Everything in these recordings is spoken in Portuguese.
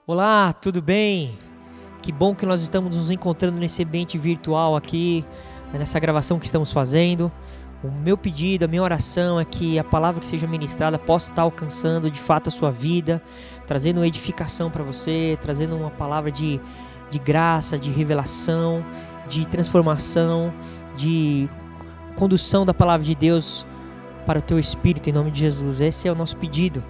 Olá, tudo bem? Que bom que nós estamos nos encontrando nesse ambiente virtual aqui, nessa gravação que estamos fazendo. O meu pedido, a minha oração é que a palavra que seja ministrada possa estar alcançando de fato a sua vida, trazendo edificação para você, trazendo uma palavra de graça, de revelação, de transformação, de condução da palavra de Deus para o teu espírito, em nome de Jesus. Esse é o nosso pedido.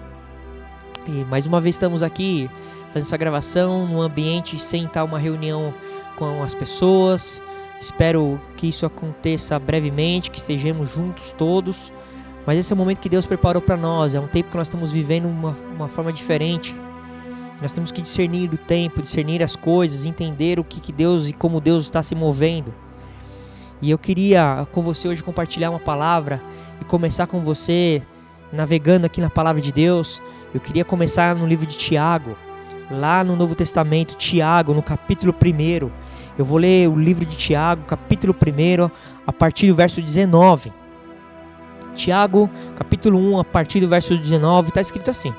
E mais uma vez estamos aqui fazendo essa gravação num ambiente sem estar uma reunião com as pessoas. Espero que isso aconteça brevemente, que estejamos juntos todos. Mas esse é o momento que Deus preparou para nós. É um tempo que nós estamos vivendo uma forma diferente. Nós temos que discernir o tempo, discernir as coisas, entender o que Deus e como Deus está se movendo. E eu queria com você hoje compartilhar uma palavra e começar com você navegando aqui na palavra de Deus. Eu queria começar no livro de Tiago, lá no Novo Testamento, Tiago, no capítulo 1. Eu vou ler o livro de Tiago, capítulo 1, a partir do verso 19. Tiago, capítulo 1, a partir do verso 19, está escrito assim: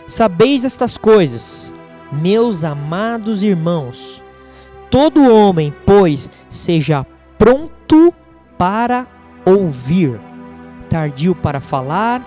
Sabeis estas coisas, meus amados irmãos, todo homem, pois, seja pronto para ouvir, tardio para falar,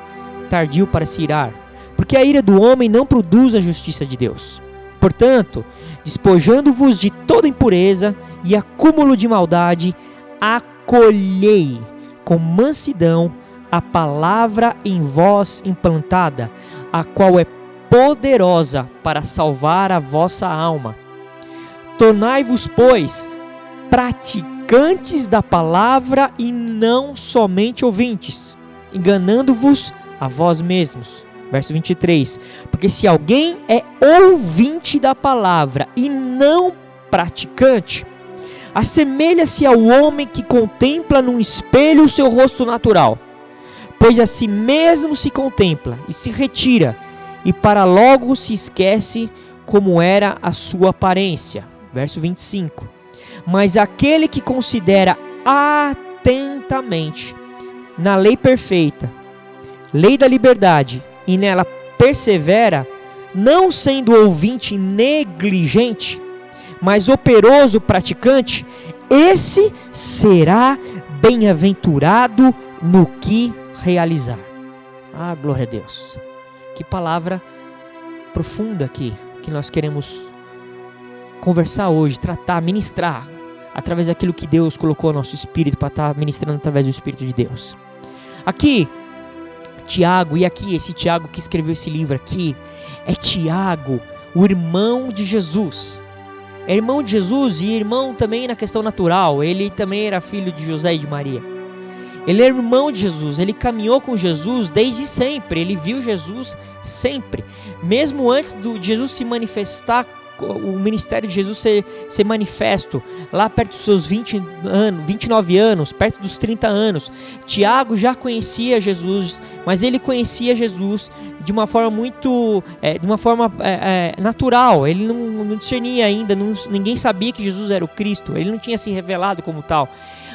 tardio para se irar, porque a ira do homem não produz a justiça de Deus. Portanto, despojando-vos de toda impureza e acúmulo de maldade, acolhei com mansidão a palavra em vós implantada, a qual é poderosa para salvar a vossa alma. Tornai-vos, pois, praticantes da palavra e não somente ouvintes, enganando-vos a vós mesmos. Verso 23, porque se alguém é ouvinte da palavra e não praticante, assemelha-se ao homem que contempla num espelho o seu rosto natural, pois a si mesmo se contempla e se retira, e para logo se esquece como era a sua aparência. Verso 25, mas aquele que considera atentamente na lei perfeita, lei da liberdade, e nela persevera, não sendo ouvinte negligente, mas operoso praticante, esse será bem-aventurado no que realizar. Ah, glória a Deus. Que palavra profunda aqui, que nós queremos conversar hoje, tratar, ministrar, através daquilo que Deus colocou no nosso espírito, para estar ministrando através do Espírito de Deus. Aqui, Tiago, e aqui esse Tiago que escreveu esse livro aqui, é Tiago, o irmão de Jesus. É irmão de Jesus e irmão também na questão natural. Ele também era filho de José e de Maria. Ele é irmão de Jesus, ele caminhou com Jesus desde sempre, ele viu Jesus sempre. Mesmo antes de Jesus se manifestar, o ministério de Jesus ser manifesto, lá perto dos seus 29 anos, perto dos 30 anos, Tiago já conhecia Jesus, mas ele conhecia Jesus de uma forma muito, natural. Ele não discernia ainda, ninguém sabia que Jesus era o Cristo, ele não tinha se revelado como tal.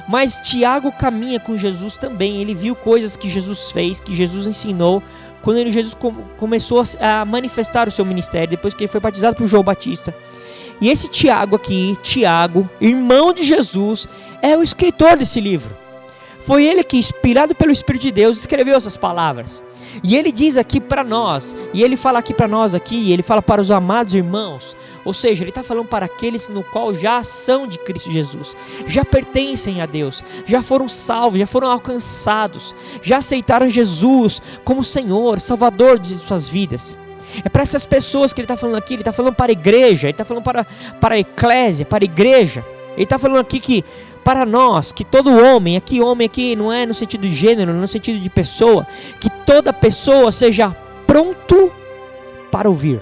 Mas Tiago caminha com Jesus também, ele viu coisas que Jesus fez, que Jesus ensinou, quando Jesus começou a manifestar o seu ministério, depois que ele foi batizado por João Batista. E esse Tiago aqui, Tiago, irmão de Jesus, é o escritor desse livro. Foi ele que, inspirado pelo Espírito de Deus, escreveu essas palavras. E ele diz aqui para nós, e ele fala aqui para nós aqui, ele fala para os amados irmãos, ou seja, ele está falando para aqueles no qual já são de Cristo Jesus, já pertencem a Deus, já foram salvos, já foram alcançados, já aceitaram Jesus como Senhor, Salvador de suas vidas. É para essas pessoas que ele está falando aqui, ele está falando para a igreja, ele está falando para a eclésia, para a igreja. Ele está falando aqui que para nós, que todo homem aqui não é no sentido de gênero, no sentido de pessoa, que toda pessoa seja pronto para ouvir.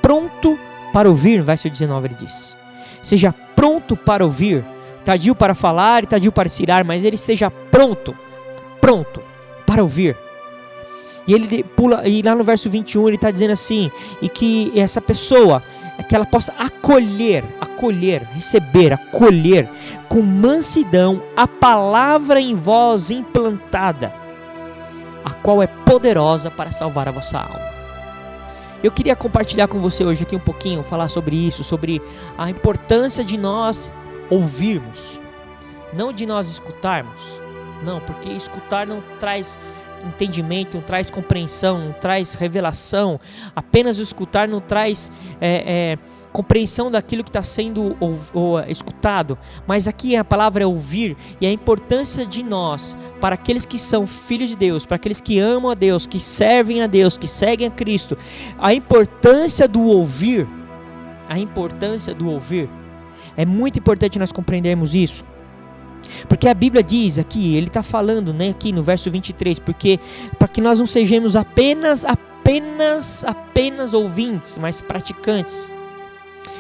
Pronto para ouvir, no verso 19 ele diz. Seja pronto para ouvir, tardio para falar e tardio para se irar, mas ele seja pronto para ouvir. E ele pula, e lá no verso 21 ele está dizendo assim, e que essa pessoa, que ela possa acolher, receber, acolher com mansidão a palavra em vós implantada, a qual é poderosa para salvar a vossa alma. Eu queria compartilhar com você hoje aqui um pouquinho, falar sobre isso, sobre a importância de nós ouvirmos, não de nós escutarmos. Não, porque escutar não traz entendimento, não traz compreensão, não traz revelação. Apenas o escutar não traz compreensão daquilo que está sendo escutado. Mas aqui a palavra é ouvir, e a importância de nós, para aqueles que são filhos de Deus, para aqueles que amam a Deus, que servem a Deus, que seguem a Cristo, a importância do ouvir, é muito importante nós compreendermos isso. Porque a Bíblia diz aqui, ele está falando, né, aqui no verso 23, porque para que nós não sejamos apenas ouvintes, mas praticantes.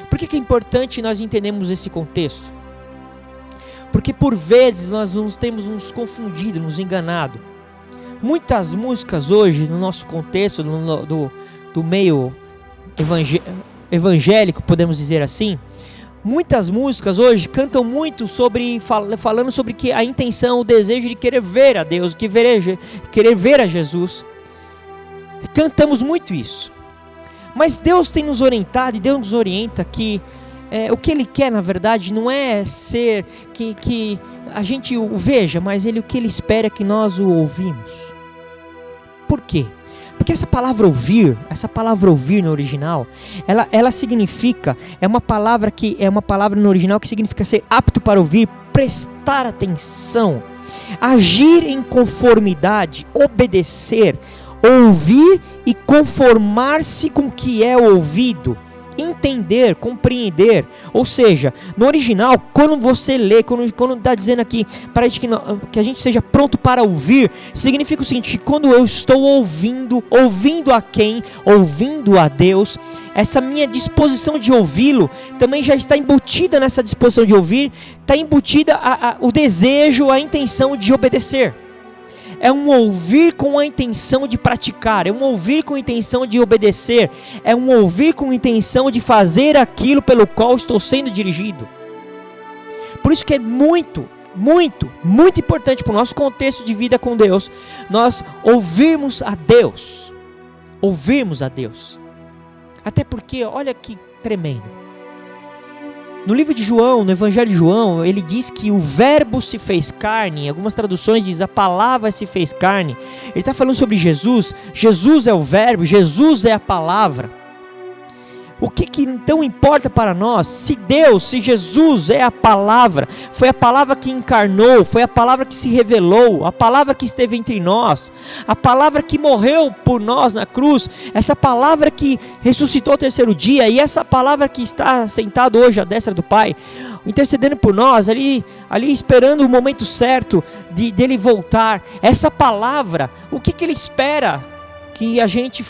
Por que é importante nós entendermos esse contexto? Porque por vezes nós temos nos confundido, nos enganado. Muitas músicas hoje, no nosso contexto, do meio evangélico, podemos dizer assim, muitas músicas hoje cantam muito falando sobre que a intenção, o desejo de querer ver a Deus, querer ver a Jesus. Cantamos muito isso. Mas Deus tem nos orientado, e Deus nos orienta que o que Ele quer, na verdade, não é ser que a gente o veja, mas o que Ele espera é que nós o ouvimos. Por quê? Porque essa palavra ouvir no original, ela significa, é uma palavra no original que significa ser apto para ouvir, prestar atenção, agir em conformidade, obedecer, ouvir e conformar-se com o que é ouvido, entender, compreender. Ou seja, no original, quando você lê, quando está dizendo aqui para que a gente seja pronto para ouvir, significa o seguinte: quando eu estou ouvindo a quem? Ouvindo a Deus, essa minha disposição de ouvi-lo também já está embutida nessa disposição de ouvir, está embutida o desejo, a intenção de obedecer. É um ouvir com a intenção de praticar, é um ouvir com a intenção de obedecer, é um ouvir com a intenção de fazer aquilo pelo qual estou sendo dirigido. Por isso que é muito importante para o nosso contexto de vida com Deus, nós ouvirmos a Deus. Até porque, olha que tremendo. No livro de João, no Evangelho de João, ele diz que o verbo se fez carne. Em algumas traduções diz a palavra se fez carne. Ele está falando sobre Jesus. Jesus é o verbo, Jesus é a palavra. O que então importa para nós? Se Jesus é a palavra, foi a palavra que encarnou, foi a palavra que se revelou, a palavra que esteve entre nós, a palavra que morreu por nós na cruz, essa palavra que ressuscitou ao terceiro dia, e essa palavra que está sentado hoje à destra do Pai, intercedendo por nós, ali esperando o momento certo dele voltar. Essa palavra, o que ele espera que a gente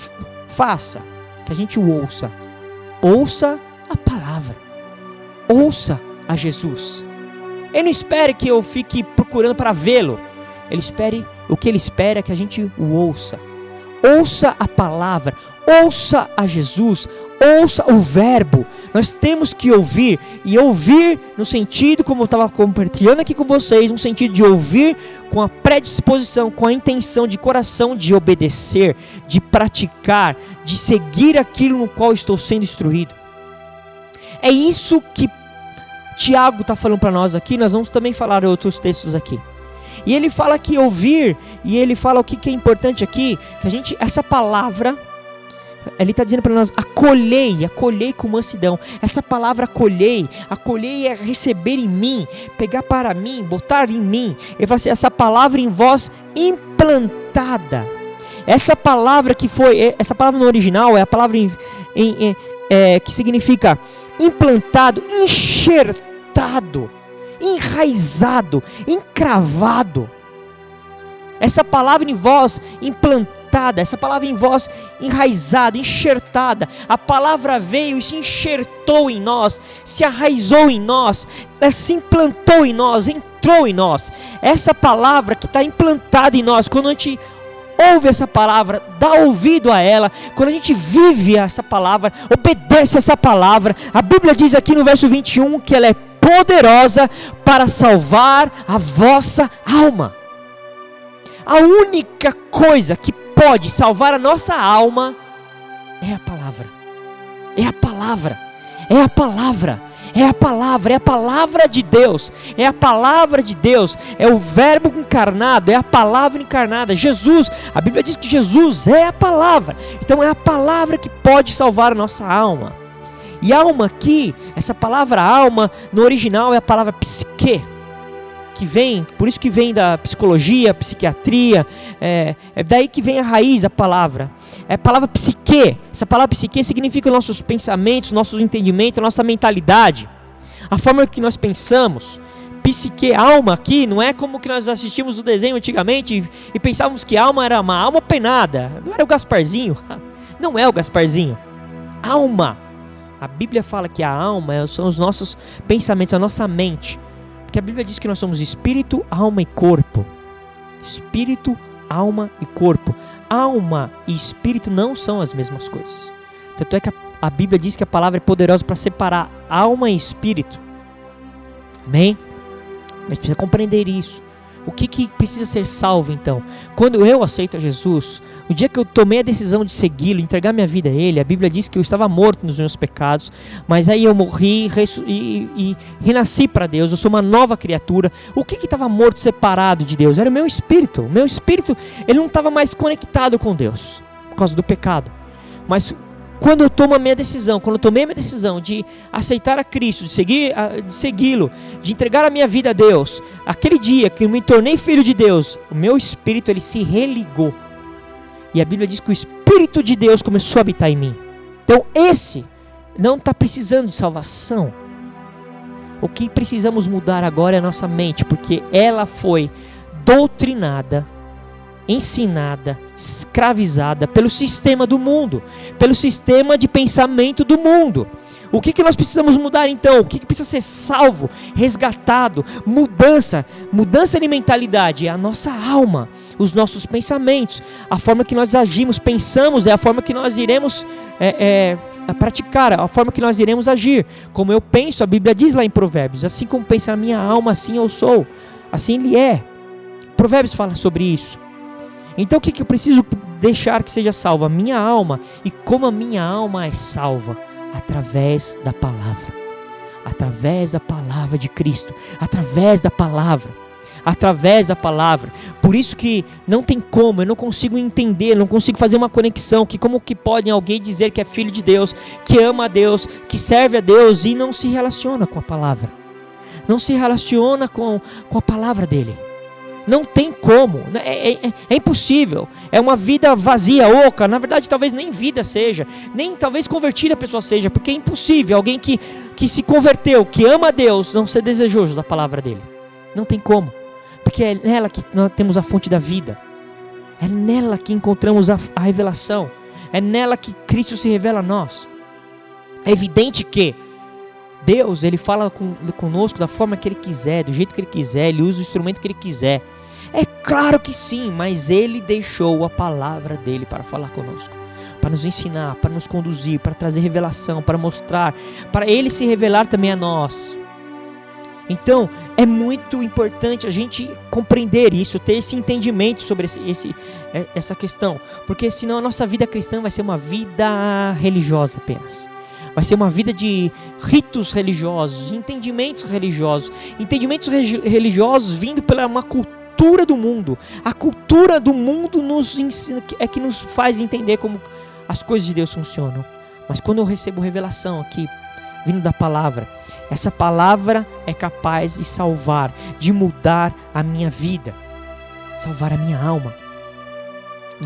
faça? Que a gente o ouça. Ouça a palavra, ouça a Jesus. Ele não espere que eu fique procurando para vê-lo. O que ele espera é que a gente o ouça. Ouça a palavra, ouça a Jesus, ouça o verbo. Nós temos que ouvir, e ouvir no sentido, como eu estava compartilhando aqui com vocês, no sentido de ouvir com a predisposição, com a intenção de coração de obedecer, de praticar, de seguir aquilo no qual estou sendo instruído. É isso que Tiago está falando para nós aqui. Nós vamos também falar outros textos aqui. E ele fala que ouvir, e ele fala o que é importante aqui, que essa palavra, ele está dizendo para nós: acolhei com mansidão. Essa palavra acolhei é receber em mim, pegar para mim, botar em mim. Ele fala assim: essa palavra em vós implantada. Essa palavra no original é a palavra que significa implantado, enxertado, enraizado, encravado. Essa palavra em vós implantada, essa palavra em vós enraizada, enxertada. A palavra veio e se enxertou em nós, se arraizou em nós, ela se implantou em nós, entrou em nós. Essa palavra que está implantada em nós, quando a gente ouve essa palavra, dá ouvido a ela, quando a gente vive essa palavra, obedece essa palavra, a Bíblia diz aqui no verso 21 que ela é poderosa para salvar a vossa alma. A única coisa que pode salvar a nossa alma É a palavra. É a palavra. É a palavra. É a palavra. É a palavra de Deus. É a palavra de Deus. É o verbo encarnado. É a palavra encarnada. Jesus, a Bíblia diz que Jesus é a palavra. Então é a palavra que pode salvar a nossa alma. E alma aqui, essa palavra alma, no original é a palavra psique. Que vem, por isso que vem da psicologia, psiquiatria, é daí que vem a raiz da palavra. É a palavra psique. Essa palavra psique significa os nossos pensamentos, nossos entendimentos, nossa mentalidade, a forma que nós pensamos. Psique, alma aqui, não é como que nós assistimos o desenho antigamente e pensávamos que alma era uma alma penada, não era o Gasparzinho, não é o Gasparzinho. Alma, a Bíblia fala que a alma são os nossos pensamentos, a nossa mente. Porque a Bíblia diz que nós somos espírito, alma e corpo. Espírito, alma e corpo. Alma e espírito não são as mesmas coisas. Tanto é que a Bíblia diz que a palavra é poderosa para separar alma e espírito. Amém? A gente precisa compreender isso. O que precisa ser salvo então? Quando eu aceito a Jesus, no dia que eu tomei a decisão de segui-lo, entregar minha vida a Ele, a Bíblia diz que eu estava morto nos meus pecados, mas aí eu morri e renasci para Deus, eu sou uma nova criatura. O que estava morto, separado de Deus? Era o meu espírito. O meu espírito, ele não estava mais conectado com Deus, por causa do pecado. Mas quando eu tomo a minha decisão, quando eu tomei a minha decisão de aceitar a Cristo, de segui-lo, de entregar a minha vida a Deus, aquele dia que eu me tornei filho de Deus, o meu espírito ele se religou. E a Bíblia diz que o Espírito de Deus começou a habitar em mim. Então esse não está precisando de salvação. O que precisamos mudar agora é a nossa mente, porque ela foi doutrinada, ensinada, escravizada pelo sistema do mundo, pelo sistema de pensamento do mundo. O que nós precisamos mudar então? O que precisa ser salvo, resgatado, mudança de mentalidade? É a nossa alma, os nossos pensamentos, a forma que nós agimos, pensamos, é a forma que nós iremos praticar, a forma que nós iremos agir. Como eu penso, a Bíblia diz lá em Provérbios, assim como pensa a minha alma, assim eu sou, assim ele é. Provérbios fala sobre isso. Então o que eu preciso deixar que seja salvo? A minha alma. E como a minha alma é salva? Através da palavra. Através da palavra de Cristo. Através da palavra. Através da palavra. Por isso que não tem como, eu não consigo entender, não consigo fazer uma conexão, que como que pode alguém dizer que é filho de Deus, que ama a Deus, que serve a Deus e não se relaciona com a palavra. Não se relaciona com a palavra dele. Não tem como, é impossível, é uma vida vazia, oca, na verdade talvez nem vida seja, nem talvez convertida a pessoa seja, porque é impossível alguém que se converteu, que ama a Deus, não ser desejoso da palavra dele. Não tem como, porque é nela que nós temos a fonte da vida, é nela que encontramos a revelação, é nela que Cristo se revela a nós. É evidente que Deus, ele fala conosco da forma que ele quiser, do jeito que ele quiser, ele usa o instrumento que ele quiser. É claro que sim, mas ele deixou a palavra dele para falar conosco, para nos ensinar, para nos conduzir, para trazer revelação, para mostrar, para ele se revelar também a nós. Então, é muito importante a gente compreender isso, ter esse entendimento sobre essa questão, porque senão a nossa vida cristã vai ser uma vida religiosa apenas. Vai ser uma vida de ritos religiosos, entendimentos religiosos vindo pela uma cultura do mundo. A cultura do mundo nos ensina, é que nos faz entender como as coisas de Deus funcionam. Mas quando eu recebo revelação aqui, vindo da palavra, essa palavra é capaz de salvar, de mudar a minha vida, salvar a minha alma.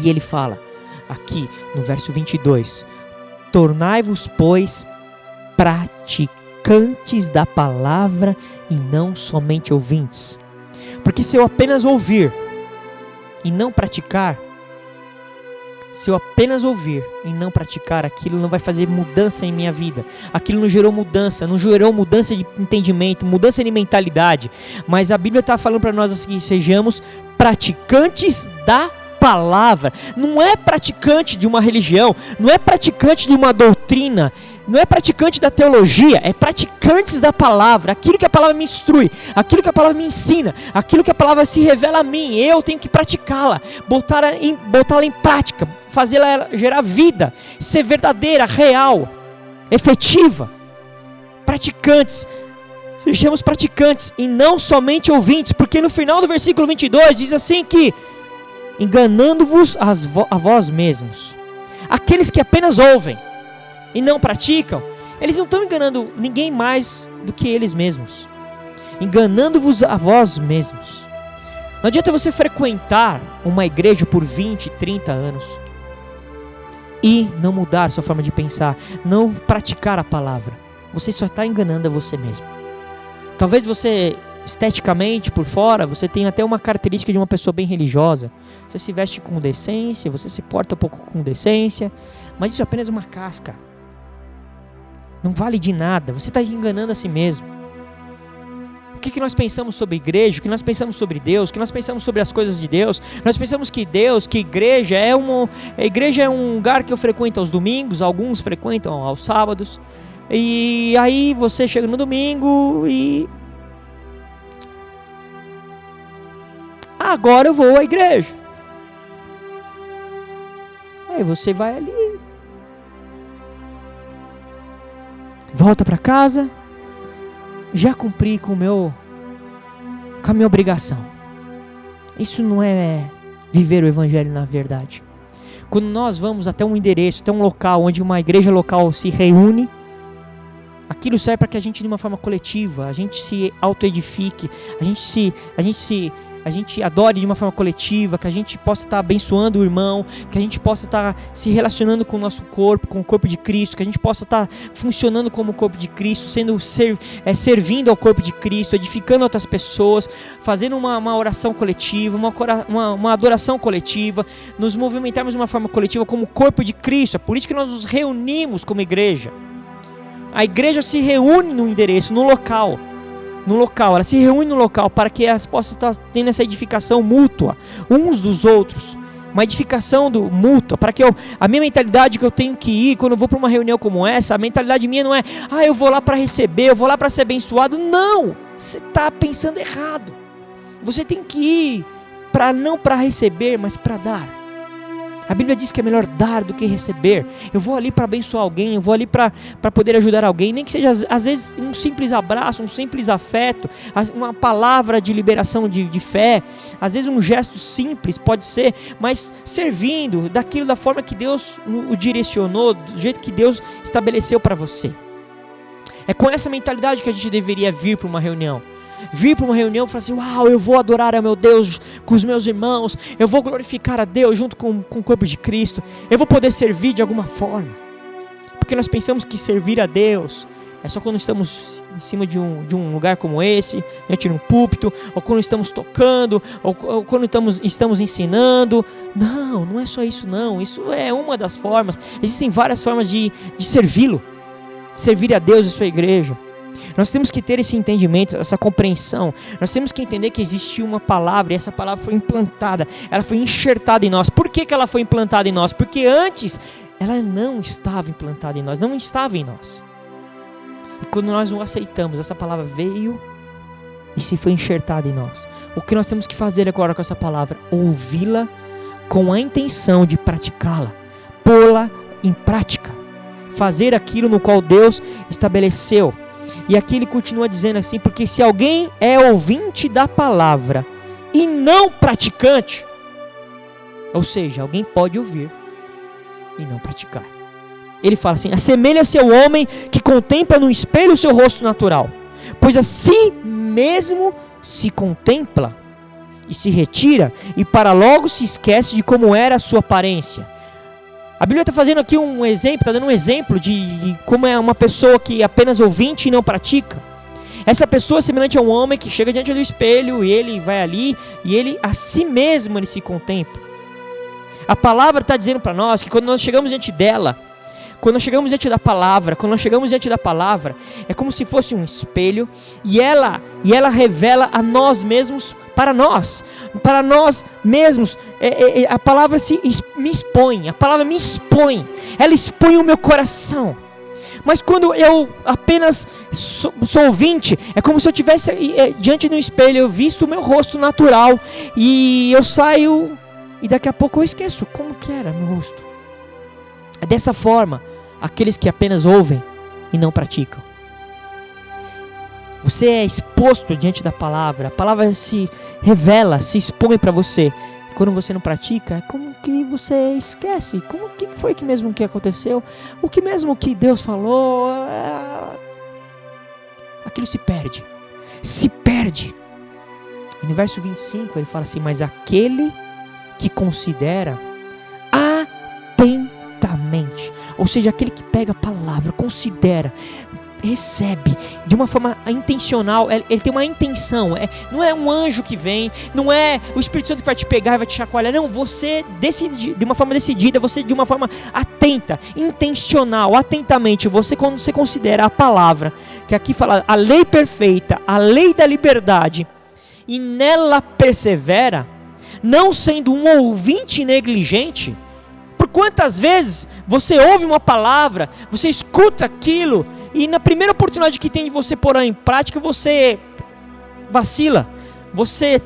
E ele fala aqui no verso 22... Tornai-vos, pois, praticantes da palavra e não somente ouvintes. Porque se eu apenas ouvir e não praticar, aquilo não vai fazer mudança em minha vida. Aquilo não gerou mudança de entendimento, mudança de mentalidade. Mas a Bíblia está falando para nós assim, sejamos praticantes da palavra. Não é praticante de uma religião, não é praticante de uma doutrina não é praticante da teologia, é praticantes da palavra. Aquilo que a palavra me instrui, aquilo que a palavra me ensina, aquilo que a palavra se revela a mim, eu tenho que praticá-la, botá-la em prática, fazê-la gerar vida, ser verdadeira, real, efetiva. Praticantes, sejamos praticantes e não somente ouvintes, porque no final do versículo 22 diz assim que, enganando-vos a vós mesmos. Aqueles que apenas ouvem e não praticam, eles não estão enganando ninguém mais do que eles mesmos. Enganando-vos a vós mesmos. Não adianta você frequentar uma igreja por 20, 30 anos e não mudar sua forma de pensar, não praticar a palavra. Você só está enganando a você mesmo. Talvez você, esteticamente, por fora, você tenha até uma característica de uma pessoa bem religiosa. Você se veste com decência, você se porta um pouco com decência, mas isso é apenas uma casca. Não vale de nada, você está enganando a si mesmo. O que nós pensamos sobre igreja, o que nós pensamos sobre Deus, o que nós pensamos sobre as coisas de Deus? Nós pensamos que igreja é um lugar que eu frequento aos domingos, alguns frequentam aos sábados, e aí você chega no domingo e... agora eu vou à igreja. Aí você vai ali, volta para casa, já cumpri com a minha obrigação. Isso não é viver o evangelho na verdade. Quando nós vamos até um endereço, até um local onde uma igreja local se reúne, aquilo serve para que a gente, de uma forma coletiva, a gente se autoedifique, a gente adore de uma forma coletiva, que a gente possa estar abençoando o irmão, que a gente possa estar se relacionando com o nosso corpo, com o corpo de Cristo, que a gente possa estar funcionando como o corpo de Cristo, servindo ao corpo de Cristo, edificando outras pessoas, fazendo uma oração coletiva, uma adoração coletiva, nos movimentarmos de uma forma coletiva como o corpo de Cristo. É por isso que nós nos reunimos como igreja. A igreja se reúne no endereço, no local, ela se reúne no local para que elas possam estar tendo essa edificação mútua, uns dos outros, uma edificação mútua, para que a minha mentalidade que eu tenho que ir, quando eu vou para uma reunião como essa, a mentalidade minha não é, eu vou lá para receber, eu vou lá para ser abençoado. Não, você está pensando errado. Você tem que ir não para receber, mas para dar. A Bíblia diz que é melhor dar do que receber. Eu vou ali para abençoar alguém, eu vou ali para poder ajudar alguém, nem que seja às vezes um simples abraço, um simples afeto, uma palavra de liberação de fé, às vezes um gesto simples pode ser, mas servindo da forma que Deus o direcionou, do jeito que Deus estabeleceu para você. É com essa mentalidade que a gente deveria vir para uma reunião. Vir para uma reunião e falar assim, eu vou adorar a meu Deus com os meus irmãos, eu vou glorificar a Deus junto com o corpo de Cristo, eu vou poder servir de alguma forma. Porque nós pensamos que servir a Deus é só quando estamos em cima de um lugar como esse, diante de um púlpito, ou quando estamos tocando, ou quando estamos ensinando. Não é só isso não, isso é uma das formas. Existem várias formas de servi-lo, de servir a Deus e sua igreja. Nós temos que ter esse entendimento, essa compreensão. Nós temos que entender que existiu uma palavra e essa palavra foi implantada, ela foi enxertada em nós. Por que ela foi implantada em nós? Porque antes ela não estava implantada em nós, não estava em nós. E quando nós o aceitamos, essa palavra veio e se foi enxertada em nós. O que nós temos que fazer agora com essa palavra? Ouvi-la com a intenção de praticá-la, pô-la em prática, fazer aquilo no qual Deus estabeleceu. E aqui ele continua dizendo assim, porque se alguém é ouvinte da palavra e não praticante, ou seja, alguém pode ouvir e não praticar. Ele fala assim, assemelha-se ao homem que contempla no espelho o seu rosto natural, pois a si mesmo se contempla e se retira, e para logo se esquece de como era a sua aparência. A Bíblia está fazendo aqui um exemplo, está dando um exemplo de como é uma pessoa que apenas ouvinte e não pratica. Essa pessoa é semelhante a um homem que chega diante do espelho e ele vai ali e ele a si mesmo ele se contempla. A palavra está dizendo para nós que quando nós chegamos diante dela, quando nós chegamos diante da palavra, é como se fosse um espelho e ela revela a nós mesmos para nós mesmos. A palavra me expõe, ela expõe o meu coração. Mas quando eu apenas sou ouvinte, é como se eu estivesse diante do espelho, eu visto o meu rosto natural e eu saio e daqui a pouco eu esqueço como que era meu rosto. É dessa forma, aqueles que apenas ouvem e não praticam. Você é exposto diante da palavra, a palavra se revela, se expõe para você. Quando você não pratica, é como que você esquece, como que foi que mesmo que aconteceu, o que mesmo que Deus falou, aquilo se perde. E no verso 25 ele fala assim, mas aquele que considera atentamente, ou seja, aquele que pega a palavra, considera, recebe de uma forma intencional, ele tem uma intenção, não é um anjo que vem, não é o Espírito Santo que vai te pegar e vai te chacoalhar, não, você decide de uma forma decidida, você de uma forma atenta, intencional, atentamente, quando você considera a palavra, que aqui fala a lei perfeita, a lei da liberdade, e nela persevera, não sendo um ouvinte negligente. Por quantas vezes você ouve uma palavra, você escuta aquilo, e na primeira oportunidade que tem de você pôr em prática, você vacila, você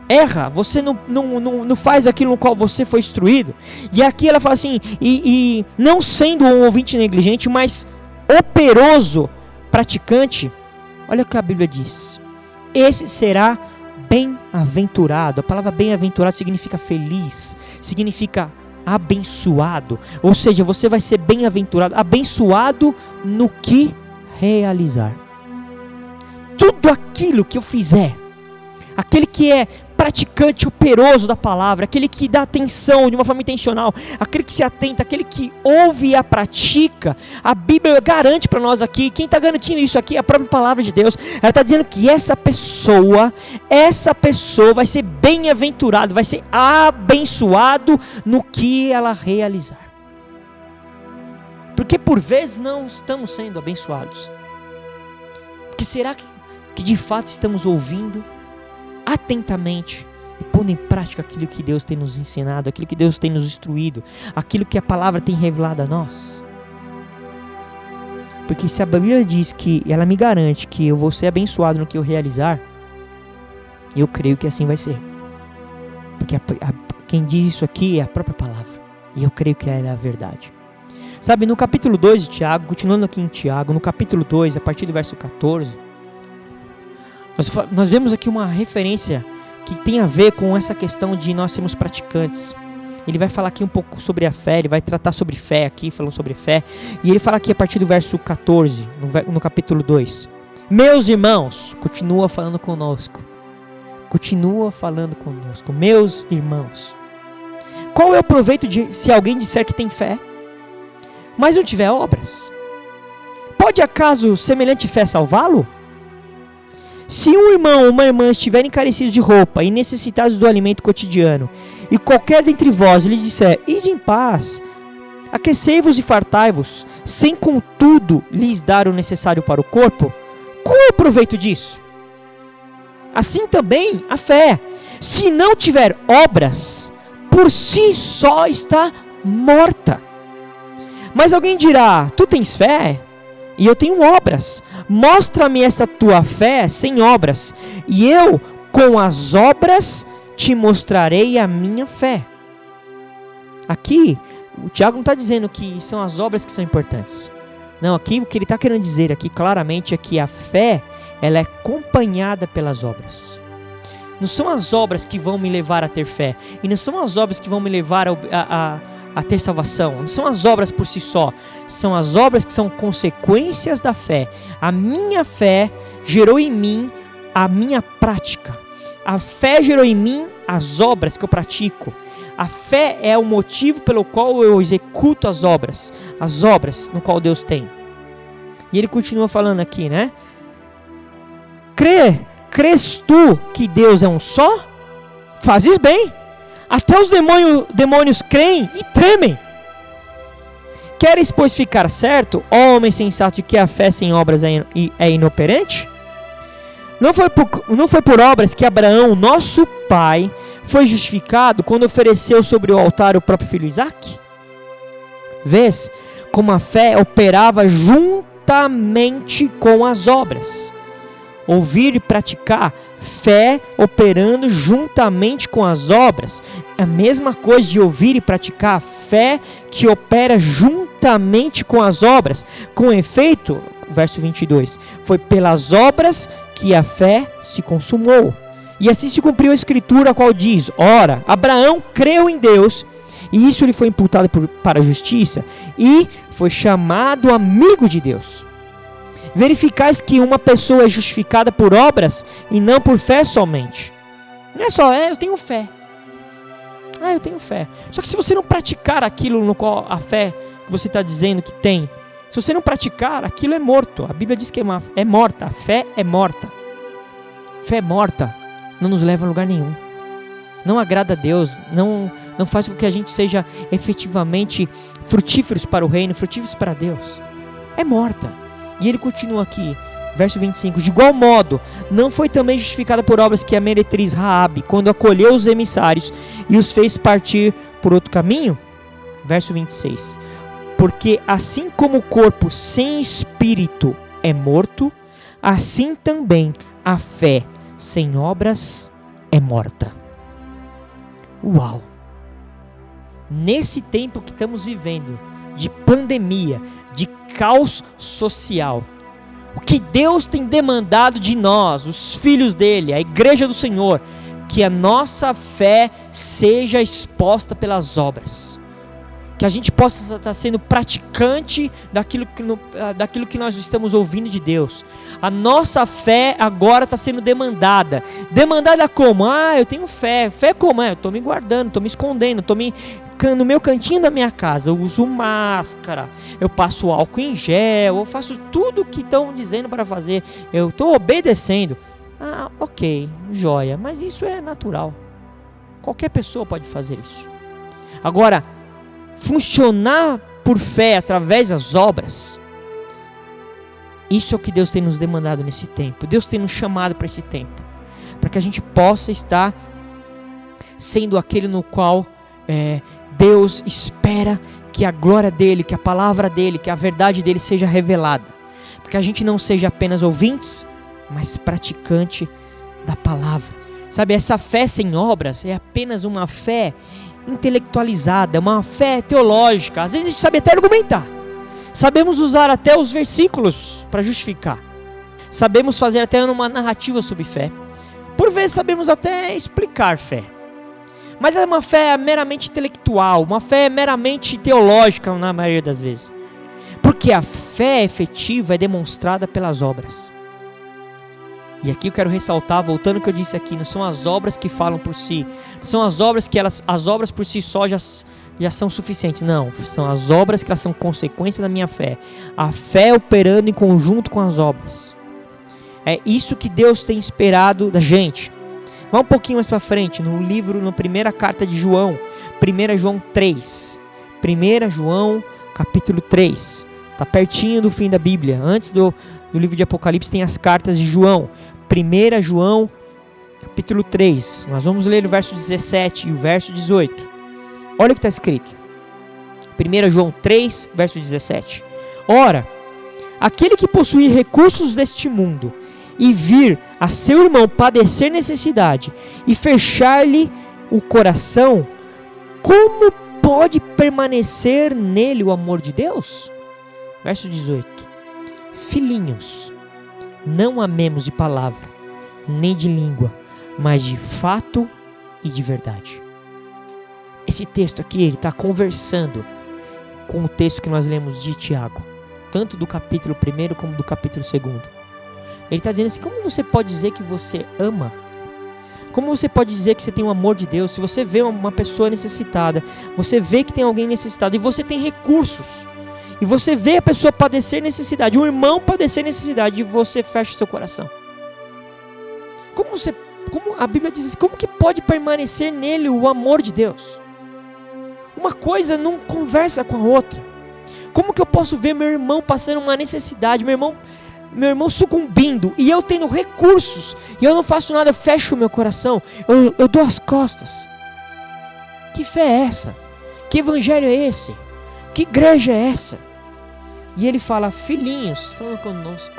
erra, você não faz aquilo no qual você foi instruído. E aqui ela fala assim, e não sendo um ouvinte negligente, mas operoso praticante, olha o que a Bíblia diz, esse será bem-aventurado. A palavra bem-aventurado significa feliz, significa abençoado, ou seja, você vai ser bem-aventurado, abençoado no que realizar. Tudo aquilo que eu fizer, aquele que é praticante operoso da palavra, aquele que dá atenção de uma forma intencional, aquele que se atenta, aquele que ouve e a pratica, a Bíblia garante para nós aqui, quem está garantindo isso aqui é a própria palavra de Deus. Ela está dizendo que essa pessoa vai ser bem-aventurado, vai ser abençoado no que ela realizar. Porque por vezes não estamos sendo abençoados, porque será que de fato estamos ouvindo atentamente e pondo em prática aquilo que Deus tem nos ensinado, aquilo que Deus tem nos instruído, aquilo que a palavra tem revelado a nós? Porque se a Bíblia diz que ela me garante que eu vou ser abençoado no que eu realizar, eu creio que assim vai ser. Porque quem diz isso aqui é a própria palavra, e eu creio que ela é a verdade. Sabe, no capítulo 2 de Tiago, continuando aqui em Tiago, no capítulo 2, a partir do verso 14, nós vemos aqui uma referência que tem a ver com essa questão de nós sermos praticantes. Ele vai falar aqui um pouco sobre a fé, ele vai tratar sobre fé aqui, falando sobre fé. E ele fala aqui a partir do verso 14, no capítulo 2. Meus irmãos, continua falando conosco, meus irmãos. Qual é o proveito se alguém disser que tem fé, mas não tiver obras? Pode acaso semelhante fé salvá-lo? Se um irmão ou uma irmã estiverem carecidos de roupa e necessitados do alimento cotidiano, e qualquer dentre vós lhes disser, ide em paz, aquecei-vos e fartai-vos, sem contudo lhes dar o necessário para o corpo, qual é o proveito disso? Assim também a fé, se não tiver obras, por si só está morta. Mas alguém dirá, tu tens fé? E eu tenho obras. Mostra-me essa tua fé sem obras, e eu, com as obras, te mostrarei a minha fé. Aqui, o Tiago não está dizendo que são as obras que são importantes. Não, aqui o que ele está querendo dizer aqui claramente é que a fé, ela é acompanhada pelas obras. Não são as obras que vão me levar a ter fé, e não são as obras que vão me levar a ter salvação, não são as obras por si só, são as obras que são consequências da fé. A minha fé gerou em mim a minha prática, a fé gerou em mim as obras que eu pratico, a fé é o motivo pelo qual eu executo as obras no qual Deus tem. E ele continua falando aqui, né? Crês tu que Deus é um só? Fazes bem. Até os demônios creem e tremem. Queres, pois, ficar certo, ó homem sensato, de que a fé sem obras é inoperante? Não foi por obras que Abraão, nosso pai, foi justificado quando ofereceu sobre o altar o próprio filho Isaque? Vês como a fé operava juntamente com as obras. Ouvir e praticar, fé operando juntamente com as obras. A mesma coisa de ouvir e praticar, fé que opera juntamente com as obras. Com efeito, verso 22, foi pelas obras que a fé se consumou. E assim se cumpriu a escritura, a qual diz: ora, Abraão creu em Deus, e isso lhe foi imputado para a justiça, e foi chamado amigo de Deus. Verificais que uma pessoa é justificada por obras e não por fé somente. Não é só, eu tenho fé. Eu tenho fé. Só que se você não praticar aquilo no qual a fé que você está dizendo que tem, se você não praticar, aquilo é morto. A Bíblia diz que é morta. A fé é morta. Fé morta não nos leva a lugar nenhum. Não agrada a Deus. Não faz com que a gente seja efetivamente frutíferos para o reino, frutíferos para Deus. É morta. E ele continua aqui, verso 25. De igual modo, não foi também justificada por obras que a meretriz Raabe, quando acolheu os emissários e os fez partir por outro caminho? Verso 26. Porque assim como o corpo sem espírito é morto, assim também a fé sem obras é morta. Uau! Nesse tempo que estamos vivendo, de pandemia, de caos social, o que Deus tem demandado de nós, os filhos dele, a igreja do Senhor, que a nossa fé seja exposta pelas obras, que a gente possa estar sendo praticante daquilo que nós estamos ouvindo de Deus. A nossa fé agora está sendo demandada. Demandada como? Eu tenho fé. Fé como? Eu estou me guardando, estou me escondendo, estou no meu cantinho da minha casa, eu uso máscara, eu passo álcool em gel, eu faço tudo o que estão dizendo para fazer, eu estou obedecendo. Ok, joia, mas isso é natural. Qualquer pessoa pode fazer isso. Agora, funcionar por fé através das obras, isso é o que Deus tem nos demandado nesse tempo. Deus tem nos chamado para esse tempo, para que a gente possa estar sendo aquele no qual Deus espera que a glória dele, que a palavra dele, que a verdade dele seja revelada. Porque a gente não seja apenas ouvintes, mas praticante da palavra. Sabe, essa fé sem obras é apenas uma fé intelectualizada, uma fé teológica. Às vezes a gente sabe até argumentar. Sabemos usar até os versículos para justificar. Sabemos fazer até uma narrativa sobre fé. Por vezes sabemos até explicar fé. Mas é uma fé meramente intelectual, uma fé meramente teológica na maioria das vezes. Porque a fé efetiva é demonstrada pelas obras. E aqui eu quero ressaltar, voltando ao que eu disse aqui, não são as obras que falam por si, não são as obras que as obras por si só já são suficientes. Não, são as obras que elas são consequência da minha fé. A fé operando em conjunto com as obras. É isso que Deus tem esperado da gente. Vá um pouquinho mais para frente, na primeira carta de João, 1 João 3. 1 João, capítulo 3. Está pertinho do fim da Bíblia. Antes do livro de Apocalipse tem as cartas de João. 1 João, capítulo 3. Nós vamos ler o verso 17 e o verso 18. Olha o que está escrito. 1 João 3, verso 17. Ora, aquele que possui recursos deste mundo e vir a seu irmão padecer necessidade e fechar-lhe o coração, como pode permanecer nele o amor de Deus? Verso 18. Filhinhos, não amemos de palavra, nem de língua, mas de fato e de verdade. Esse texto aqui, ele está conversando com o texto que nós lemos de Tiago, tanto do capítulo 1 como do capítulo 2. Ele está dizendo assim, como você pode dizer que você ama? Como você pode dizer que você tem o amor de Deus? Se você vê uma pessoa necessitada, você vê que tem alguém necessitado e você tem recursos, e você vê a pessoa padecer necessidade, um irmão padecer necessidade, e você fecha seu coração. Como a Bíblia diz, como que pode permanecer nele o amor de Deus? Uma coisa não conversa com a outra. Como que eu posso ver meu irmão passando uma necessidade, meu irmão sucumbindo, e eu tendo recursos, e eu não faço nada, eu fecho o meu coração, eu dou as costas? Que fé é essa? Que evangelho é esse? Que igreja é essa? E ele fala: filhinhos, falando conosco,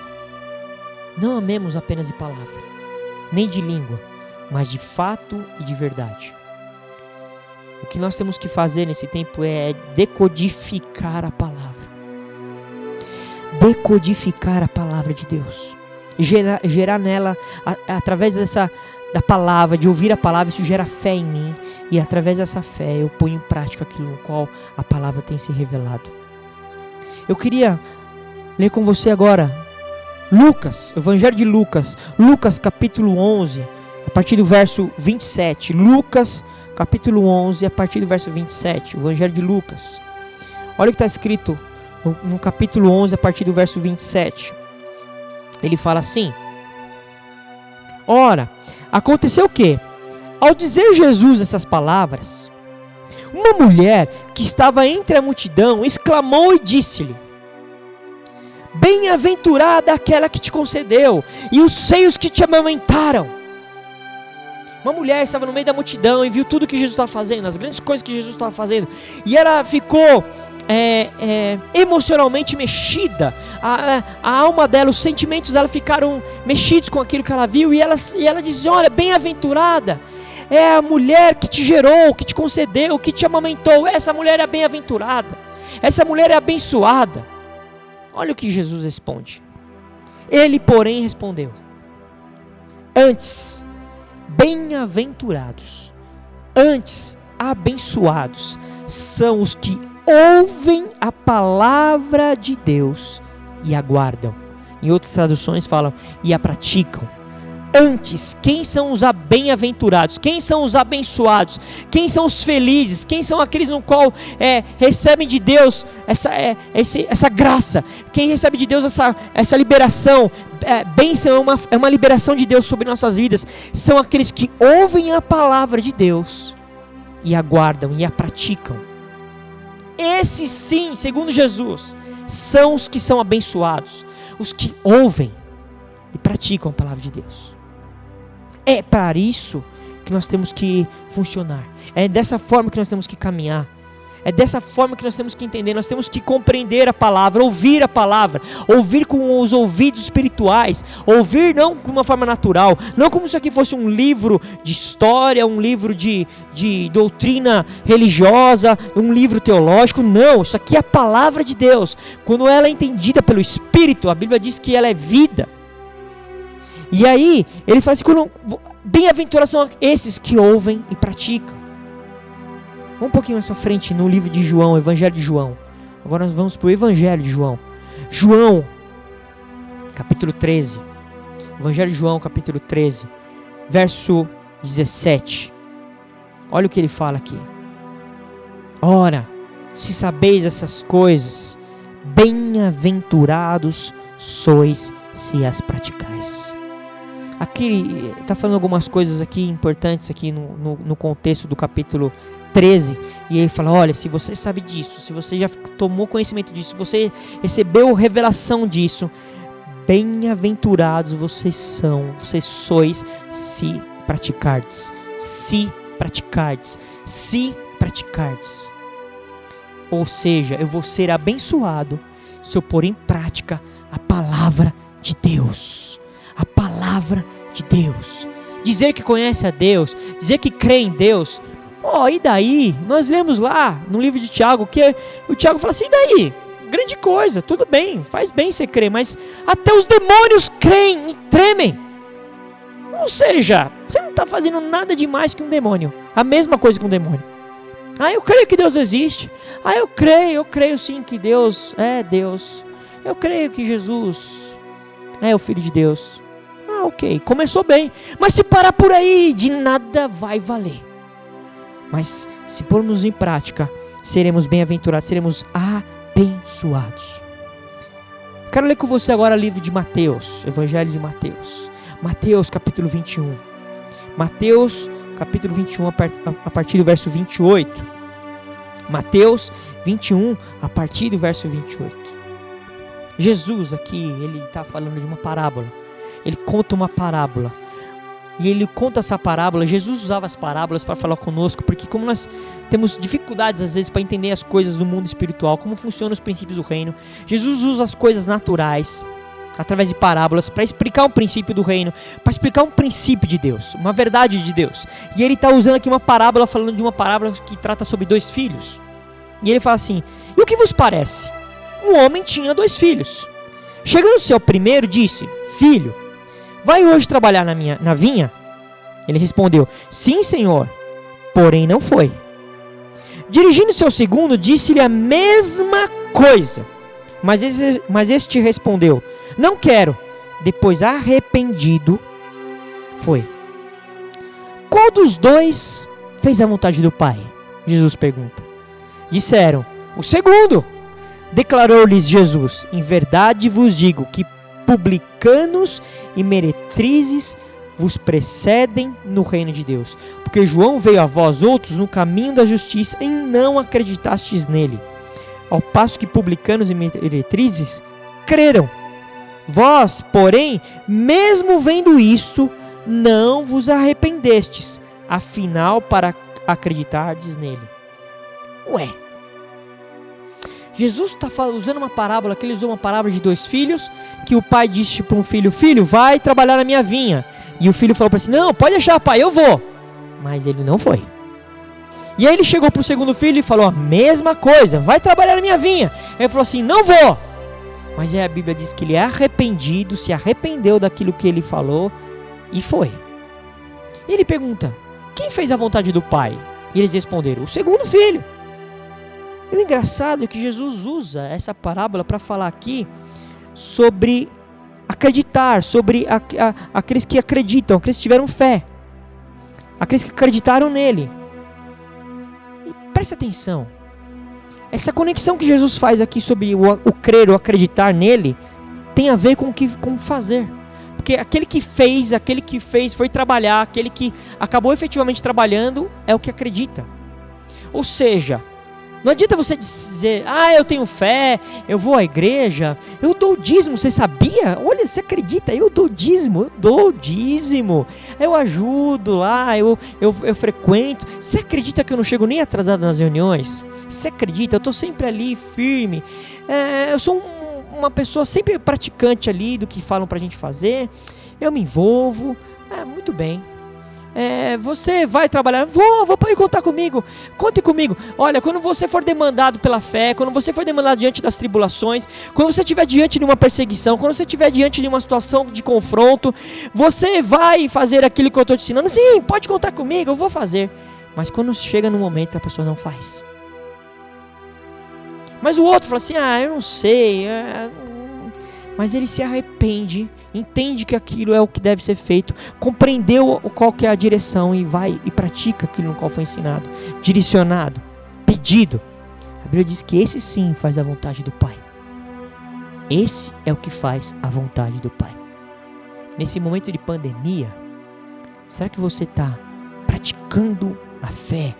não amemos apenas de palavra, nem de língua, mas de fato e de verdade. O que nós temos que fazer nesse tempo é decodificar a palavra. Decodificar a palavra de Deus. Gerar nela, através da palavra, de ouvir a palavra, isso gera fé em mim. E através dessa fé eu ponho em prática aquilo no qual a palavra tem se revelado. Eu queria ler com você agora Lucas, Evangelho de Lucas, Lucas capítulo 11, a partir do verso 27. Lucas capítulo 11, a partir do verso 27, o Evangelho de Lucas. Olha o que está escrito no capítulo 11, a partir do verso 27. Ele fala assim: ora, aconteceu o quê? Ao dizer Jesus essas palavras, uma mulher que estava entre a multidão exclamou e disse-lhe: bem-aventurada aquela que te concedeu e os seios que te amamentaram. Uma mulher estava no meio da multidão e viu tudo que Jesus estava fazendo, as grandes coisas que Jesus estava fazendo, e ela ficou emocionalmente mexida. A alma dela, os sentimentos dela ficaram mexidos com aquilo que ela viu, e ela diz: olha, bem-aventurada é a mulher que te gerou, que te concedeu, que te amamentou. Essa mulher é bem-aventurada, essa mulher é abençoada. Olha o que Jesus responde. Ele, porém, respondeu: antes, bem-aventurados, antes, abençoados são os que ouvem a palavra de Deus e a guardam. Em outras traduções falam: e a praticam. Antes, quem são os bem-aventurados? Quem são os abençoados? Quem são os felizes? Quem são aqueles no qual recebem de Deus essa graça? Quem recebe de Deus essa liberação? Bênção é uma liberação de Deus sobre nossas vidas. São aqueles que ouvem a palavra de Deus e a guardam e a praticam. Esses sim, segundo Jesus, são os que são abençoados. Os que ouvem e praticam a palavra de Deus. É para isso que nós temos que funcionar. É dessa forma que nós temos que caminhar. É dessa forma que nós temos que entender. Nós temos que compreender a palavra, ouvir a palavra, ouvir com os ouvidos espirituais, ouvir não de uma forma natural, não como se aqui fosse um livro de história, um livro de doutrina religiosa, um livro teológico. Não, isso aqui é a palavra de Deus. Quando ela é entendida pelo Espírito, a Bíblia diz que ela é vida. E aí, ele fala assim: bem-aventurados são esses que ouvem e praticam. Vamos um pouquinho mais para frente no livro de João, Evangelho de João. Agora nós vamos para o Evangelho de João. João, capítulo 13. Evangelho de João, capítulo 13, verso 17. Olha o que ele fala aqui. Ora, se sabeis essas coisas, bem-aventurados sois se as praticais. Aqui ele está falando algumas coisas aqui importantes aqui no contexto do capítulo 13, e ele fala: olha, se você sabe disso, se você já tomou conhecimento disso, se você recebeu revelação disso, bem-aventurados vocês sois se praticardes. Se praticardes. Se praticardes. Ou seja, eu vou ser abençoado se eu pôr em prática a palavra de Deus. A palavra de Deus. Dizer que conhece a Deus, dizer que crê em Deus. E daí? Nós lemos lá no livro de Tiago que o Tiago fala assim: e daí? Grande coisa, tudo bem, faz bem você crer, mas até os demônios creem e tremem. Ou seja, você não está fazendo nada demais que um demônio. A mesma coisa que um demônio. Eu creio que Deus existe. Eu creio sim que Deus é Deus. Eu creio que Jesus é o Filho de Deus. Ok, começou bem. Mas se parar por aí, de nada vai valer. Mas se pormos em prática, seremos bem-aventurados, seremos abençoados. Quero ler com você agora o livro de Mateus, Evangelho de Mateus. Mateus capítulo 21. Mateus capítulo 21 a partir do verso 28. Mateus 21 a partir do verso 28. Jesus aqui, ele está falando de uma parábola. Ele conta uma parábola. e ele conta essa parábola. Jesus usava as parábolas para falar conosco, porque como nós temos dificuldades às vezes para entender as coisas do mundo espiritual, como funcionam os princípios do reino, Jesus usa as coisas naturais, através de parábolas, para explicar um princípio do reino, para explicar um princípio de Deus, uma verdade de Deus. E ele está usando aqui uma parábola, falando de uma parábola que trata sobre 2 filhos. E ele fala assim: e o que vos parece? Um homem tinha 2 filhos. Chegando o seu primeiro, disse: filho, vai hoje trabalhar na vinha? Ele respondeu: sim, senhor, porém não foi. Dirigindo-se ao segundo, disse-lhe a mesma coisa. Mas este respondeu: não quero. Depois, arrependido, foi. Qual dos 2 fez a vontade do Pai? Jesus pergunta. Disseram: o segundo. Declarou-lhes Jesus: em verdade vos digo que publicanos e meretrizes vos precedem no reino de Deus. Porque João veio a vós outros no caminho da justiça e não acreditastes nele. Ao passo que publicanos e meretrizes creram. Vós, porém, mesmo vendo isto, não vos arrependestes, afinal para acreditardes nele. Ué, Jesus está usando uma parábola, que ele usou uma parábola de 2 filhos, que o pai disse para um filho: filho, vai trabalhar na minha vinha. E o filho falou para ele: não, pode deixar, pai, eu vou. Mas ele não foi. E aí ele chegou para o segundo filho e falou a mesma coisa: vai trabalhar na minha vinha. Ele falou assim: não vou. Mas aí a Bíblia diz que ele é arrependido, se arrependeu daquilo que ele falou e foi. E ele pergunta: quem fez a vontade do pai? E eles responderam: o segundo filho. E o engraçado é que Jesus usa essa parábola para falar aqui sobre acreditar, sobre aqueles que acreditam, aqueles que tiveram fé, aqueles que acreditaram nele. E preste atenção, essa conexão que Jesus faz aqui sobre o crer, o acreditar nele, tem a ver com o fazer. Porque aquele que fez, foi trabalhar, aquele que acabou efetivamente trabalhando é o que acredita. Ou seja, não adianta você dizer: eu tenho fé, eu vou à igreja, eu dou o dízimo, você sabia? Olha, você acredita? Eu dou o dízimo, eu ajudo lá, eu frequento. Você acredita que eu não chego nem atrasado nas reuniões? Você acredita? Eu estou sempre ali, firme. Eu sou uma pessoa sempre praticante ali do que falam pra gente fazer. Eu me envolvo. Muito bem. Você vai trabalhar? Vou para contar comigo. Conte comigo. Olha, quando você for demandado pela fé, quando você for demandado diante das tribulações, quando você estiver diante de uma perseguição, quando você estiver diante de uma situação de confronto, você vai fazer aquilo que eu estou te ensinando? Sim, pode contar comigo, eu vou fazer. Mas quando chega no momento, a pessoa não faz. Mas o outro fala assim: eu não sei. Mas ele se arrepende, entende que aquilo é o que deve ser feito, compreendeu qual que é a direção e vai e pratica aquilo no qual foi ensinado, direcionado, pedido. A Bíblia diz que esse sim faz a vontade do Pai. Esse é o que faz a vontade do Pai. Nesse momento de pandemia, será que você está praticando a fé?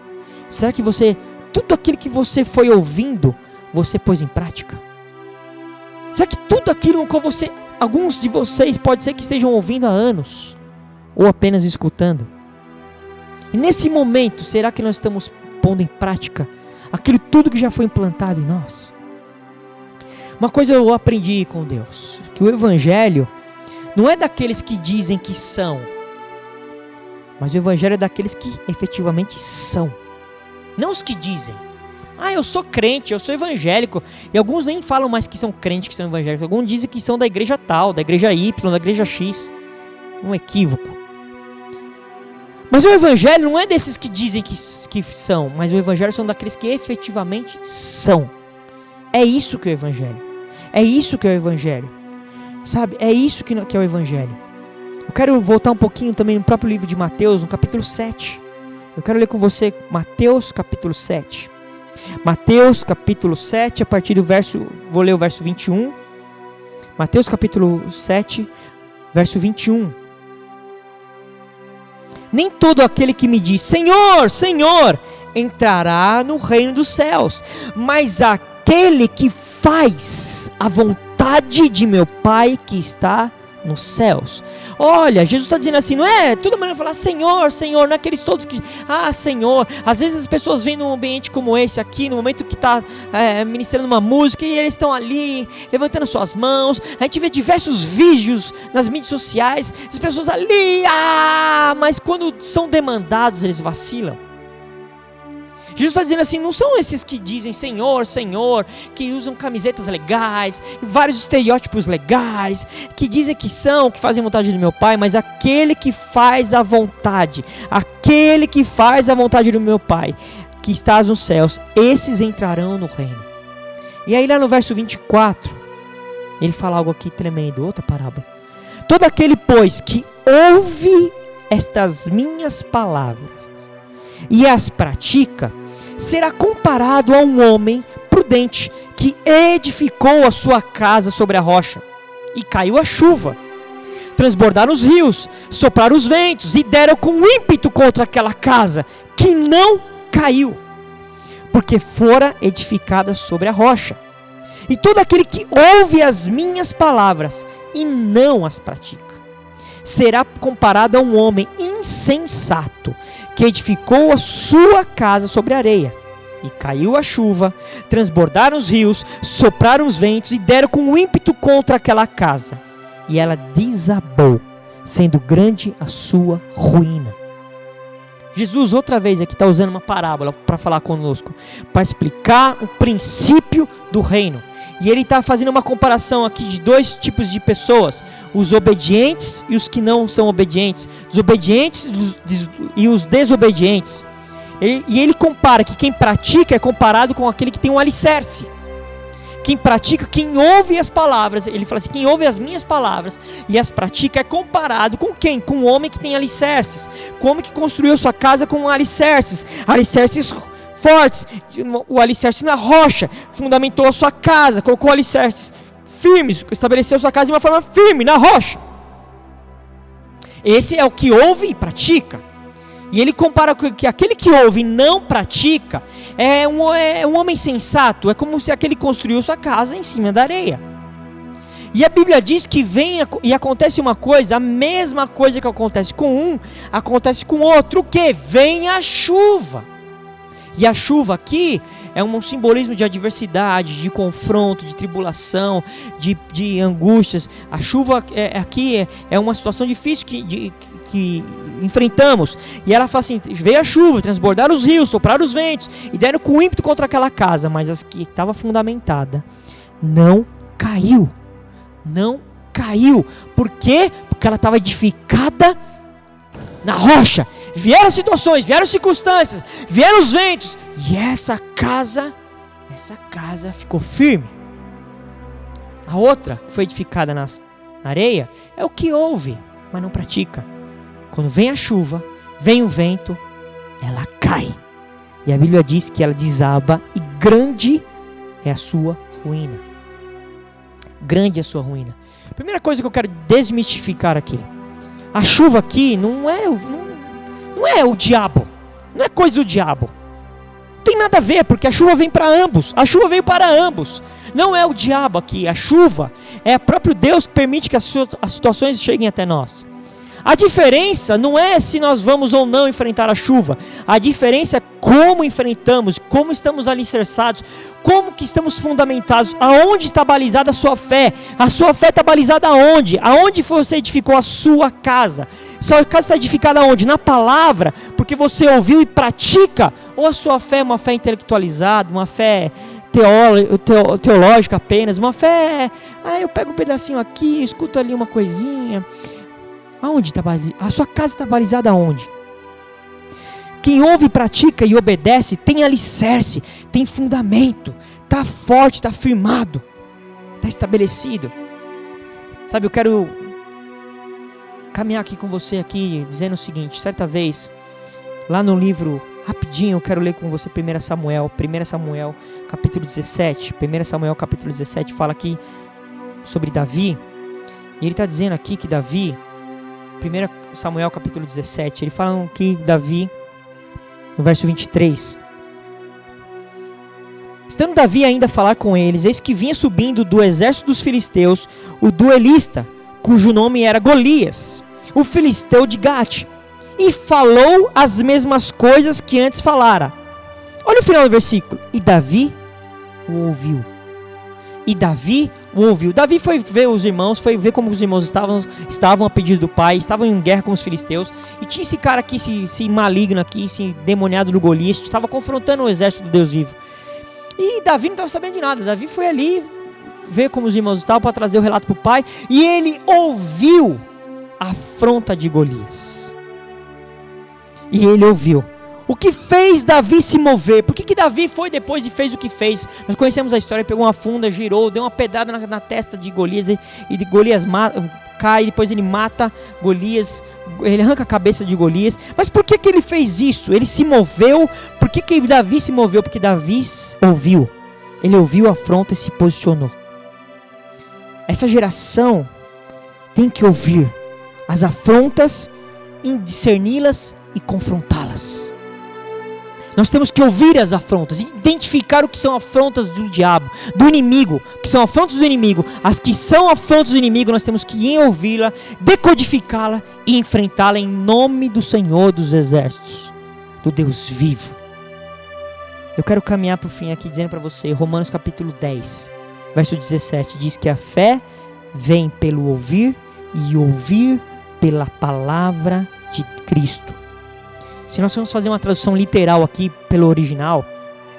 Será que tudo aquilo que você foi ouvindo, você pôs em prática? Será que tudo aquilo no qual alguns de vocês pode ser que estejam ouvindo há anos, ou apenas escutando? E nesse momento, será que nós estamos pondo em prática aquilo tudo que já foi implantado em nós? Uma coisa eu aprendi com Deus, que o Evangelho não é daqueles que dizem que são, mas o Evangelho é daqueles que efetivamente são, não os que dizem. Eu sou crente, eu sou evangélico. E alguns nem falam mais que são crentes, que são evangélicos. Alguns dizem que são da igreja tal, da igreja Y, da igreja X. Um equívoco. Mas o evangelho não é desses que dizem que são, mas o evangelho são daqueles que efetivamente são. É isso que é o evangelho. É isso que é o evangelho. Sabe? É isso que é o evangelho. Eu quero voltar um pouquinho também no próprio livro de Mateus, no capítulo 7. Eu quero ler com você Mateus capítulo 7. Mateus capítulo 7, a partir do verso, vou ler o verso 21. Mateus capítulo 7, verso 21. Nem todo aquele que me diz: Senhor, Senhor, entrará no reino dos céus, mas aquele que faz a vontade de meu Pai que está nos céus. Olha, Jesus está dizendo assim, não é toda maneira falar Senhor, Senhor, não é aqueles todos que, Senhor. Às vezes as pessoas vêm num ambiente como esse aqui, no momento que está ministrando uma música, e eles estão ali, levantando suas mãos. A gente vê diversos vídeos nas mídias sociais, as pessoas ali, mas quando são demandados, eles vacilam. Jesus está dizendo assim, não são esses que dizem Senhor, Senhor, que usam camisetas legais, vários estereótipos legais, que dizem que fazem a vontade do meu Pai, mas aquele que faz a vontade do meu Pai, que estás nos céus, esses entrarão no reino. E aí lá no verso 24, ele fala algo aqui tremendo, outra parábola. Todo aquele, pois, que ouve estas minhas palavras e as pratica, será comparado a um homem prudente que edificou a sua casa sobre a rocha. E caiu a chuva, transbordaram os rios, sopraram os ventos e deram com ímpeto contra aquela casa, que não caiu, porque fora edificada sobre a rocha. E todo aquele que ouve as minhas palavras e não as pratica, será comparado a um homem insensato, que edificou a sua casa sobre a areia. E caiu a chuva, transbordaram os rios, sopraram os ventos e deram com ímpeto contra aquela casa. E ela desabou, sendo grande a sua ruína. Jesus, outra vez aqui, está usando uma parábola para falar conosco, para explicar o princípio do reino. E ele está fazendo uma comparação aqui de dois tipos de pessoas, os obedientes e os que não são obedientes, os obedientes e os desobedientes. Ele compara que quem pratica é comparado com aquele que tem um alicerce. Quem pratica, quem ouve as palavras, ele fala assim, quem ouve as minhas palavras e as pratica é comparado com quem? Com o homem que tem alicerces, com o homem que construiu sua casa com alicerces fortes, o alicerce na rocha, fundamentou a sua casa, colocou alicerces firmes, estabeleceu sua casa de uma forma firme, na rocha. Esse é o que ouve e pratica. E ele compara com que aquele que ouve e não pratica é um homem sensato, é como se aquele construiu sua casa em cima da areia. E a Bíblia diz que vem e acontece uma coisa, a mesma coisa que acontece com um, acontece com outro, o que? Vem a chuva. E a chuva aqui é um simbolismo de adversidade, de confronto, de tribulação, de angústias. A chuva aqui é uma situação difícil que enfrentamos. E ela fala assim, veio a chuva, transbordaram os rios, sopraram os ventos e deram com ímpeto contra aquela casa, mas as que estava fundamentada não caiu. Não caiu. Por quê? Porque ela estava edificada na rocha. Vieram situações, vieram circunstâncias, vieram os ventos, e essa casa ficou firme. A outra, que foi edificada na areia, é o que ouve, mas não pratica. Quando vem a chuva, vem o vento, ela cai. E a Bíblia diz que ela desaba e grande é a sua ruína. Grande é a sua ruína. Primeira coisa que eu quero desmistificar aqui. A chuva aqui não é o diabo. Não é coisa do diabo. Não tem nada a ver, porque a chuva vem para ambos. A chuva veio para ambos. Não é o diabo aqui. A chuva é o próprio Deus que permite que as situações cheguem até nós. A diferença não é se nós vamos ou não enfrentar a chuva. A diferença é como enfrentamos, como estamos alicerçados, como que estamos fundamentados, aonde está balizada a sua fé. A sua fé está balizada aonde? Aonde você edificou a sua casa? Sua casa está edificada aonde? Na palavra, porque você ouviu e pratica? Ou a sua fé é uma fé intelectualizada, uma fé teológica apenas, uma fé, eu pego um pedacinho aqui, escuto ali uma coisinha. Aonde está balizada? A sua casa está balizada aonde? Quem ouve, pratica e obedece tem alicerce, tem fundamento, está forte, está firmado, está estabelecido. Sabe, eu quero caminhar aqui com você aqui, dizendo o seguinte, certa vez, lá no livro, rapidinho, eu quero ler com você 1 Samuel capítulo 17, 1 Samuel capítulo 17 fala aqui sobre Davi, e ele está dizendo aqui que Davi, 1 Samuel capítulo 17, ele fala que Davi, no verso 23, estando Davi ainda a falar com eles, eis que vinha subindo do exército dos filisteus, o duelista, cujo nome era Golias, o filisteu de Gate, e falou as mesmas coisas que antes falara. Olha o final do versículo. E Davi o ouviu. E Davi o ouviu. Davi foi ver os irmãos, foi ver como os irmãos estavam a pedido do pai, estavam em guerra com os filisteus. E tinha esse cara aqui, esse maligno aqui, esse demoniado do Golias, que estava confrontando o exército do Deus vivo. E Davi não estava sabendo de nada. Davi foi ali ver como os irmãos estavam para trazer o relato para o pai. E ele ouviu a afronta de Golias. E ele ouviu. O que fez Davi se mover? Por que Davi foi depois e fez o que fez? Nós conhecemos a história, pegou uma funda, girou, deu uma pedrada na testa de Golias, e Golias cai, depois ele mata Golias, ele arranca a cabeça de Golias. Mas por que ele fez isso? Ele se moveu. Por que Davi se moveu? Porque Davi ouviu. Ele ouviu a afronta e se posicionou. Essa geração tem que ouvir as afrontas, discerni-las e confrontá-las. Nós temos que ouvir as afrontas, identificar o que são afrontas do diabo, do inimigo, que são afrontas do inimigo. As que são afrontas do inimigo, nós temos que ouvi-la, decodificá-la e enfrentá-la em nome do Senhor dos Exércitos, do Deus vivo. Eu quero caminhar para o fim aqui dizendo para você, Romanos capítulo 10, verso 17, diz que a fé vem pelo ouvir e ouvir pela palavra de Cristo. Se nós formos fazer uma tradução literal aqui pelo original,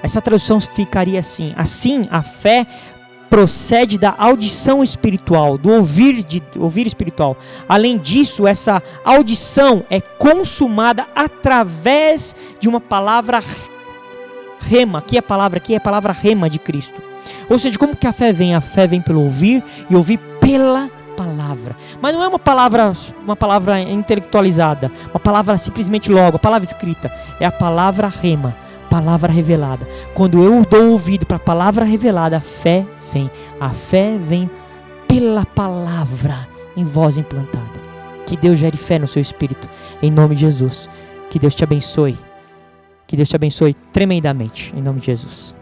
essa tradução ficaria assim: assim a fé procede da audição espiritual, do ouvir espiritual. Além disso, essa audição é consumada através de uma palavra rema. Aqui é a palavra rema de Cristo. Ou seja, como que a fé vem? A fé vem pelo ouvir e ouvir pela palavra. Mas não é uma palavra intelectualizada, uma palavra simplesmente logo, a palavra escrita. É a palavra rema, palavra revelada. Quando eu dou ouvido para a palavra revelada, a fé vem. A fé vem pela palavra em voz implantada. Que Deus gere fé no seu espírito, em nome de Jesus. Que Deus te abençoe. Que Deus te abençoe tremendamente, em nome de Jesus.